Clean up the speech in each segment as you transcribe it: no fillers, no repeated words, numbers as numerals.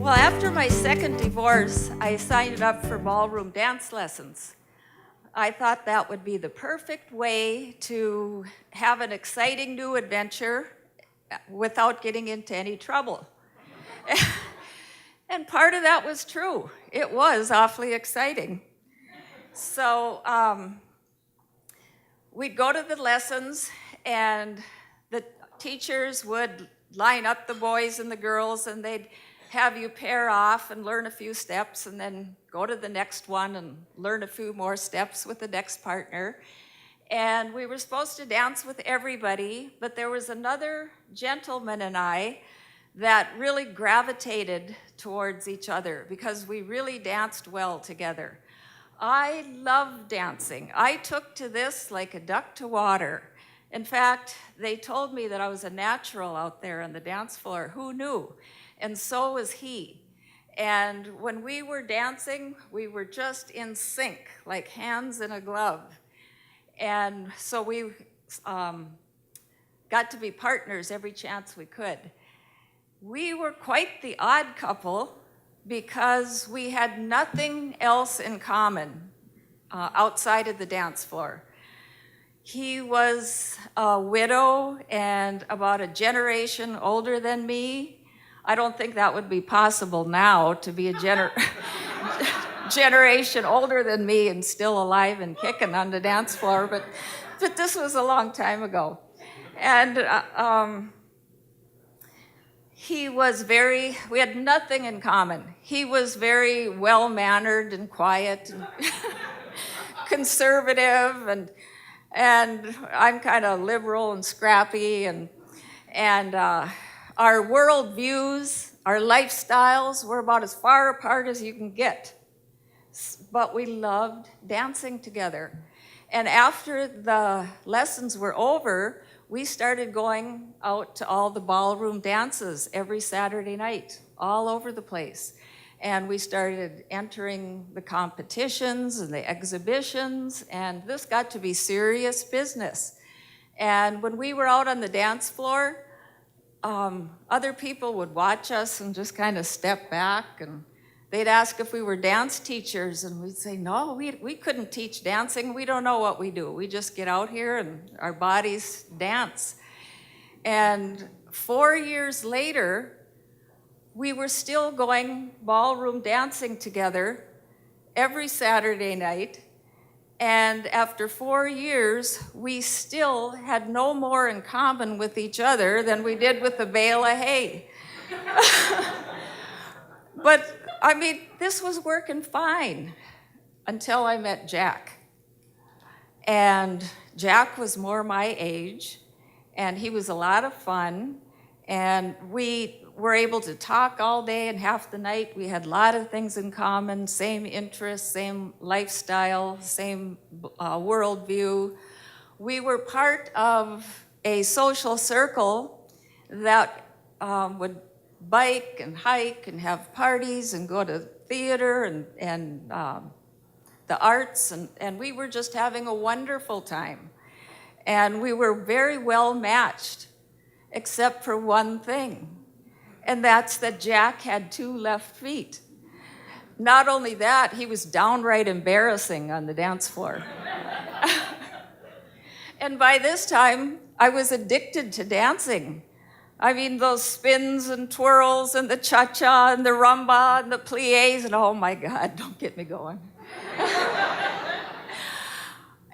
Well, after my second divorce, I signed up for ballroom dance lessons. I thought that would be the perfect way to have an exciting new adventure without getting into any trouble. And part of that was true. It was awfully exciting. So we'd go to the lessons, and the teachers would line up the boys and the girls, and they'd have you pair off and learn a few steps, and then go to the next one and learn a few more steps with the next partner. And we were supposed to dance with everybody, but there was another gentleman and I that really gravitated towards each other because we really danced well together. I love dancing. I took to this like a duck to water. In fact, they told me that I was a natural out there on the dance floor. Who knew? And so was he. And when we were dancing, we were just in sync, like hands in a glove. And so we got to be partners every chance we could. We were quite the odd couple because we had nothing else in common outside of the dance floor. He was a widow and about a generation older than me. I don't think that would be possible now to be a generation older than me and still alive and kicking on the dance floor, but this was a long time ago. And we had nothing in common. He was very well-mannered and quiet and conservative, and I'm kind of liberal and scrappy, and our worldviews, our lifestyles were about as far apart as you can get. But we loved dancing together. And after the lessons were over, we started going out to all the ballroom dances every Saturday night, all over the place. And we started entering the competitions and the exhibitions, and this got to be serious business. And when we were out on the dance floor, other people would watch us and just kind of step back, and they'd ask if we were dance teachers, and we'd say, no, we couldn't teach dancing. We don't know what we do. We just get out here and our bodies dance. And 4 years later, we were still going ballroom dancing together every Saturday night. And after 4 years, we still had no more in common with each other than we did with a bale of hay. But, I mean, this was working fine until I met Jack. And Jack was more my age, and he was a lot of fun, and we were able to talk all day and half the night. We had a lot of things in common, same interests, same lifestyle, same worldview. We were part of a social circle that would bike and hike and have parties and go to theater and the arts, and we were just having a wonderful time. And we were very well matched, except for one thing. And that's that Jack had 2 left feet. Not only that, he was downright embarrassing on the dance floor. And by this time, I was addicted to dancing. I mean, those spins and twirls and the cha-cha and the rumba and the pliés, and oh my God, don't get me going.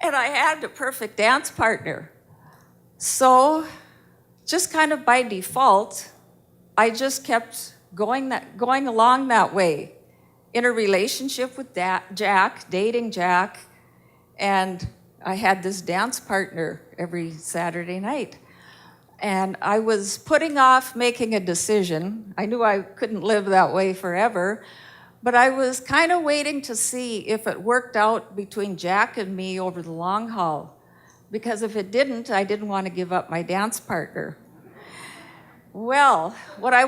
And I had a perfect dance partner. So, just kind of by default, I just kept going along that way, in a relationship with Jack, dating Jack, and I had this dance partner every Saturday night. And I was putting off making a decision. I knew I couldn't live that way forever, but I was kind of waiting to see if it worked out between Jack and me over the long haul, because if it didn't, I didn't want to give up my dance partner. Well, what I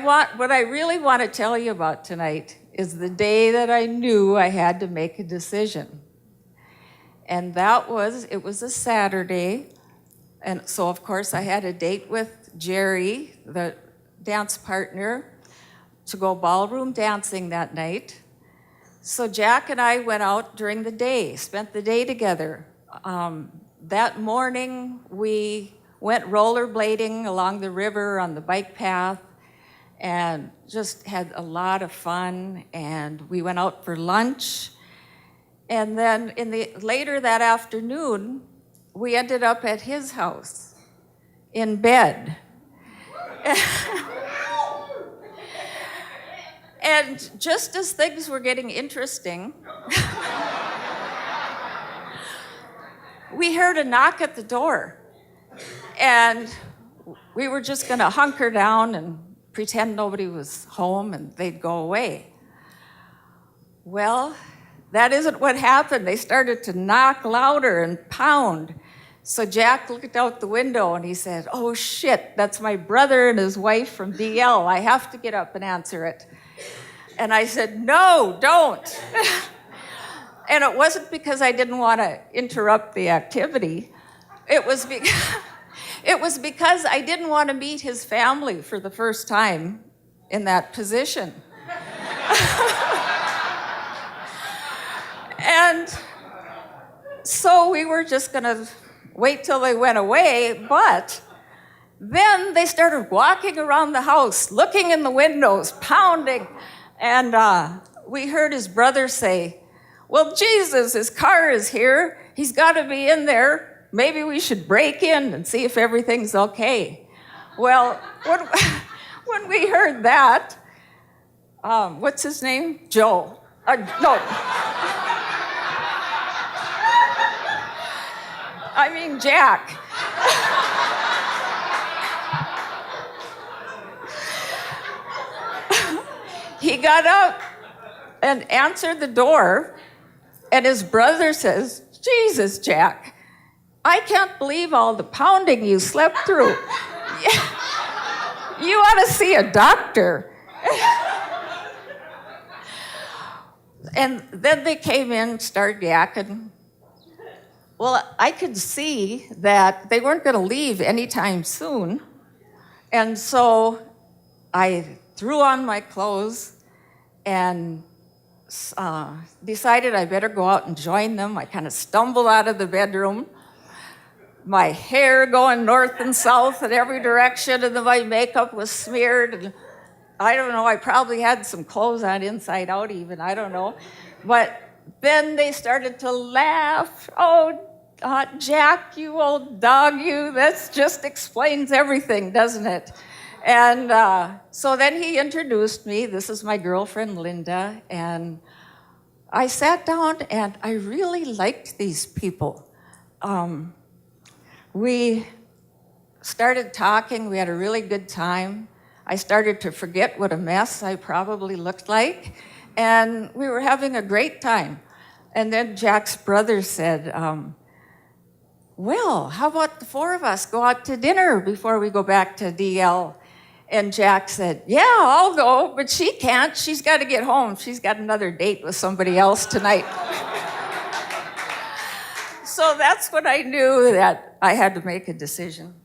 really want to tell you about tonight is the day that I knew I had to make a decision. And it was a Saturday. And so, of course, I had a date with Jerry, the dance partner. to go ballroom dancing that night. So Jack and I went out during the day, spent the day together. That morning, we went rollerblading along the river on the bike path and just had a lot of fun. And we went out for lunch. And then later that afternoon, we ended up at his house in bed. And just as things were getting interesting, we heard a knock at the door. And we were just going to hunker down and pretend nobody was home and they'd go away. Well, that isn't what happened. They started to knock louder and pound. So Jack looked out the window and he said, "Oh shit, that's my brother and his wife from DL. I have to get up and answer it." And I said, "No, don't." And it wasn't because I didn't want to interrupt the activity. It was because I didn't want to meet his family for the first time in that position. And so we were just going to wait till they went away, but then they started walking around the house, looking in the windows, pounding, and we heard his brother say, "Well, Jesus, his car is here. He's got to be in there. Maybe we should break in and see if everything's okay." Well, when we heard that, what's his name? Joe. No. I mean, Jack. He got up and answered the door, and his brother says, "Jesus, Jack, I can't believe all the pounding you slept through. You ought to see a doctor." And then they came in, started yakking. Well, I could see that they weren't going to leave anytime soon. And so I threw on my clothes and decided I better go out and join them. I kind of stumbled out of the bedroom, my hair going north and south in every direction, and then my makeup was smeared. And I don't know, I probably had some clothes on inside out even, I don't know. But then they started to laugh. "Oh, Jack, you old dog, you, that just explains everything, doesn't it?" And so then he introduced me. This is my girlfriend, Linda. And I sat down and I really liked these people. We started talking. We had a really good time. I started to forget what a mess I probably looked like. And we were having a great time. And then Jack's brother said, "Well, how about the four of us go out to dinner before we go back to DL?" And Jack said, "Yeah, I'll go, but she can't. She's got to get home. She's got another date with somebody else tonight." So that's when I knew that I had to make a decision.